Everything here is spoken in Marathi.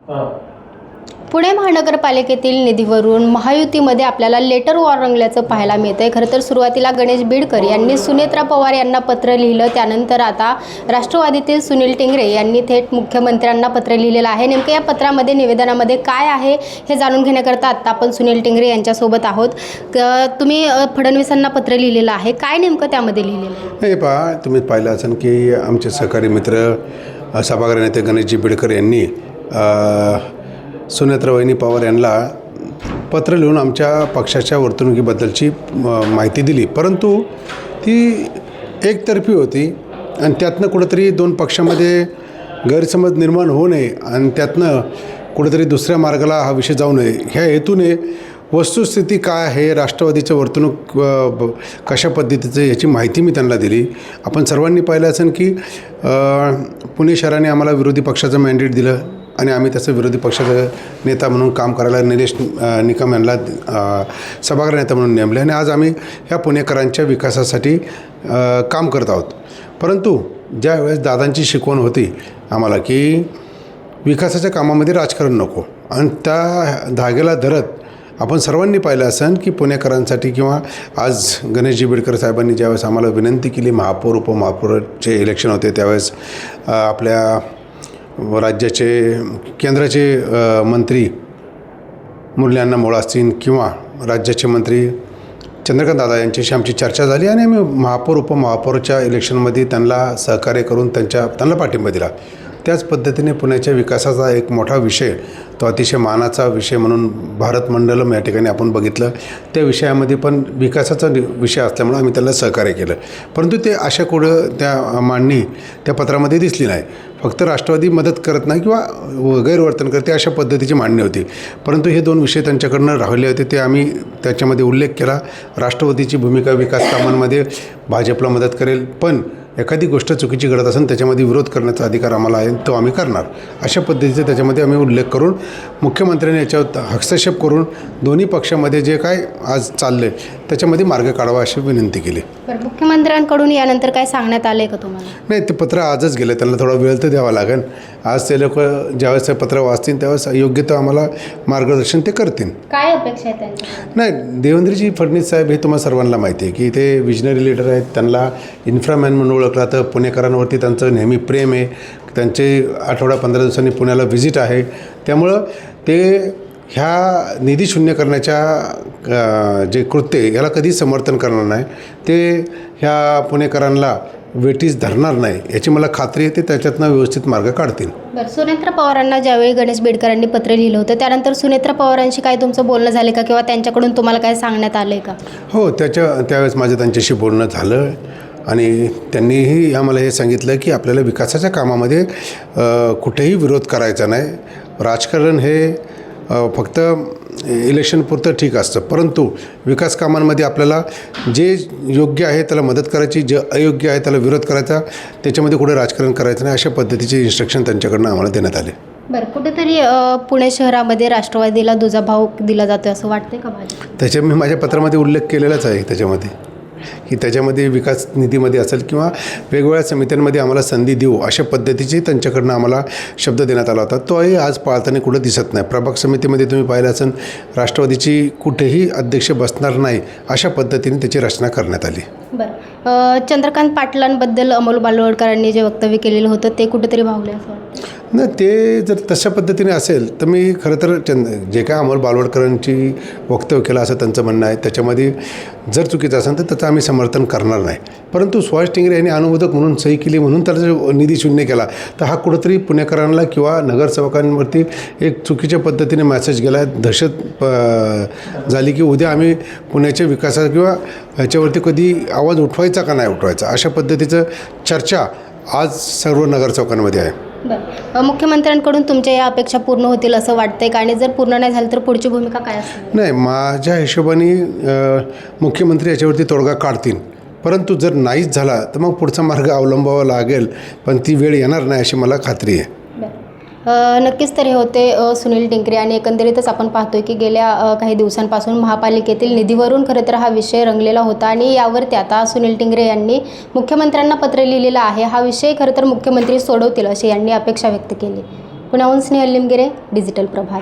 पुणे महानगरपालिकेतील निधीवरून महायुतीमध्ये आपल्याला लेटर वॉर रंगल्याचं पाहायला मिळतंय। खरं तर सुरुवातीला गणेश बिडकर यांनी सुनेत्रा पवार यांना पत्र लिहिलं, त्यानंतर आता राष्ट्रवादीतील सुनील टिंगरे यांनी थेट मुख्यमंत्र्यांना पत्र लिहिलेलं आहे। नेमकं या पत्रामध्ये निवेदनामध्ये काय आहे हे जाणून घेण्याकरता आता आपण सुनील टिंगरे यांच्यासोबत आहोत। तुम्ही फडणवीसांना पत्र लिहिलेलं आहे, काय नेमकं त्यामध्ये लिहिलेलं आहे? हे पहा, तुम्ही पाहिलं असेल की आमचे सहकारी मित्र सभागृह नेते गणेशजी बिडकर यांनी सुनेत्रा वहिनी पवार यांना पत्र लिहून आमच्या पक्षाच्या वर्तणुकीबद्दलची माहिती दिली, परंतु ती एकतर्फी होती आणि त्यातनं कुठंतरी दोन पक्षामध्ये गैरसमज निर्माण होऊ नये आणि त्यातनं कुठंतरी दुसऱ्या मार्गाला हा विषय जाऊ नये ह्या हेतूने वस्तुस्थिती काय आहे, राष्ट्रवादीचं वर्तणूक कशा पद्धतीचं याची माहिती मी त्यांना दिली। आपण सर्वांनी पाहिलं असेल की पुणे शहराने आम्हाला विरोधी पक्षाचं मॅन्डेट दिलं आणि आम्ही त्याचं विरोधी पक्षाचा नेता म्हणून काम करायला निलेश निकम यांना सभागृह नेता म्हणून नेमले आणि आज आम्ही ह्या पुणेकरांच्या विकासासाठी काम करत आहोत। परंतु ज्यावेळेस दादांची शिकवण होती आम्हाला की विकासाच्या कामामध्ये राजकारण नको आणि त्या धाग्याला धरत आपण सर्वांनी पाहिलं असेल की पुणेकरांसाठी किंवा आज गणेशजी बिडकर साहेबांनी ज्यावेळेस आम्हाला विनंती केली, महापौर उपमहापौरचे इलेक्शन होते त्यावेळेस आपल्या राज्याचे केंद्राचे मंत्री मुरली अण्णा मोहोळ असतील किंवा राज्याचे मंत्री चंद्रकांत दादा यांच्याशी आमची चर्चा झाली आणि आम्ही महापौर उपमहापौरच्या इलेक्शनमध्ये त्यांना सहकार्य करून त्यांना पाठिंबा दिला। त्याच पद्धतीने पुण्याच्या विकासाचा एक मोठा विषय, तो अतिशय मानाचा विषय म्हणून भारत मंडलम या ठिकाणी आपण बघितलं, त्या विषयामध्ये पण विकासाचा विषय असल्यामुळे आम्ही त्याला सहकार्य केलं। परंतु ते अशा कुठं त्या मांडणी त्या पत्रामध्ये दिसली नाही, फक्त राष्ट्रवादी मदत करत नाही किंवा गैरवर्तन करते अशा पद्धतीची मांडणी होती। परंतु हे दोन विषय त्यांच्याकडनं राहिले होते, ते आम्ही त्याच्यामध्ये उल्लेख केला। राष्ट्रवादीची भूमिका विकास कामांमध्ये भाजपला मदत करेल, पण एखादी गोष्ट चुकीची घडत असेल त्याच्यामध्ये विरोध करण्याचा अधिकार आम्हाला आहे, तो आम्ही करणार, अशा पद्धतीचे त्याच्यामध्ये आम्ही उल्लेख करून मुख्यमंत्र्यांनी याच्यावर हस्तक्षेप करून दोन्ही पक्षामध्ये जे काय आज चालले त्याच्यामध्ये मार्ग काढावा अशी विनंती केली। मुख्यमंत्र्यांकडून यानंतर काय सांगण्यात आलं आहे का तुम्हाला? नाही, ते पत्र आजच गेलं, त्यांना थोडा वेळ तर द्यावा लागेल। आज ते लोक ज्यावेळेस ते पत्र वाचतील त्यावेळेस योग्य तो आम्हाला मार्गदर्शन ते करतील। काय अपेक्षा आहे त्यांची? नाही, देवेंद्रजी फडणवीस साहेब हे तुम्हाला सर्वांना माहिती आहे की ते विजनरी लीडर आहेत, त्यांना इन्फ्रामॅन म्हणून ओळखला तर पुणेकरांवरती त्यांचं नेहमी प्रेम आहे, त्यांचे आठवडा 15 दिवसांनी पुण्याला व्हिजिट आहे, त्यामुळं ते ह्या निधी शून्य करण्याच्या जे कृत्य याला कधीच समर्थन करणार नाही, ते ह्या पुणेकरांना वेटीस धरणार नाही याची मला खात्री आहे, ते त्याच्यातनं व्यवस्थित मार्ग काढतील। बरं, सुनेत्रा पवारांना ज्यावेळी गणेश बिडकरांनी पत्र लिहिलं होतं त्यानंतर सुनेत्रा पवारांशी काय तुमचं बोलणं झालं का किंवा त्यांच्याकडून तुम्हाला काय सांगण्यात आलं आहे का? हो, त्यावेळेस माझं त्यांच्याशी बोलणं झालं आणि त्यांनीही आम्हाला हे सांगितलं की आपल्याला विकासाच्या कामामध्ये कुठेही विरोध करायचा नाही, राजकारण हे फक्त इलेक्शनपुरतं ठीक असतं, परंतु विकास कामांमध्ये आपल्याला जे योग्य आहे त्याला मदत करायची, जे अयोग्य आहे त्याला विरोध करायचा, त्याच्यामध्ये कुठे राजकारण करायचं नाही, अशा पद्धतीचे इन्स्ट्रक्शन त्यांच्याकडनं आम्हाला देण्यात आले। बरं, कुठेतरी पुणे शहरामध्ये राष्ट्रवादीला दुजाभाव दिला जातो असं वाटतंय का? त्याच्या मी माझ्या पत्रामध्ये उल्लेख केलेलाच आहे त्याच्यामध्ये की त्याच्यामध्ये विकास निधीमध्ये असेल किंवा वेगवेगळ्या समित्यांमध्ये आम्हाला संधी देऊ अशा पद्धतीची त्यांच्याकडनं आम्हाला शब्द देण्यात आला होता, तोही आज पाळताना कुठं दिसत नाही। प्रभाग समितीमध्ये तुम्ही पाहिलं असेल राष्ट्रवादीची कुठेही अध्यक्ष बसणार नाही अशा पद्धतीने त्याची रचना करण्यात आली। बरं, चंद्रकांत पाटलांबद्दल अमोल बालोडकरांनी जे वक्तव्य केलेलं होतं ते कुठेतरी भावले असं वाटतं? नाही, ते जर तशा पद्धतीने असेल तर मी खरं तर जे काय अमोल बालोडकरांची वक्तव्य केलं असं त्यांचं म्हणणं आहे, त्याच्यामध्ये जर चुकीचं असेल तर त्याचं आम्ही समर्थन करणार नाही। परंतु सुहास टिंगरे यांनी अनुमोदक म्हणून सही केली म्हणून त्याचा निधी शून्य केला तर हा कुठंतरी पुणेकरांना किंवा नगरसेवकांवरती एक चुकीच्या पद्धतीने मेसेज गेला आहे, दहशत झाली की उद्या आम्ही पुण्याच्या विकासात किंवा ह्याच्यावरती कधी आवाज उठवायचा का नाही उठवायचा अशा पद्धतीचं चर्चा आज सर्व नगरसेवकांमध्ये आहे। बरं, मुख्यमंत्र्यांकडून तुमच्या या अपेक्षा पूर्ण होतील असं वाटतंय का आणि जर पूर्ण नाही झालं तर पुढची भूमिका काय असेल? नाही, माझ्या हिशोबाने मुख्यमंत्री याच्यावरती तोडगा काढतील, परंतु जर नाहीच झाला तर मग पुढचा मार्ग अवलंबावा लागेल, पण ती वेळ येणार नाही अशी मला खात्री आहे। नक्कीच तर हे होते सुनील टिंगरे आणि एकंदरीतच आपण पाहतोय की गेल्या काही दिवसांपासून महापालिकेतील निधीवरून खरं तर हा विषय रंगलेला होता आणि यावरती आता सुनील टिंगरे यांनी मुख्यमंत्र्यांना पत्र लिहिलेलं आहे। हा विषय खरं तर मुख्यमंत्री सोडवतील अशी यांनी अपेक्षा व्यक्त केली। पुण्याहून स्नेहल लिमगिरे, डिजिटल प्रभात.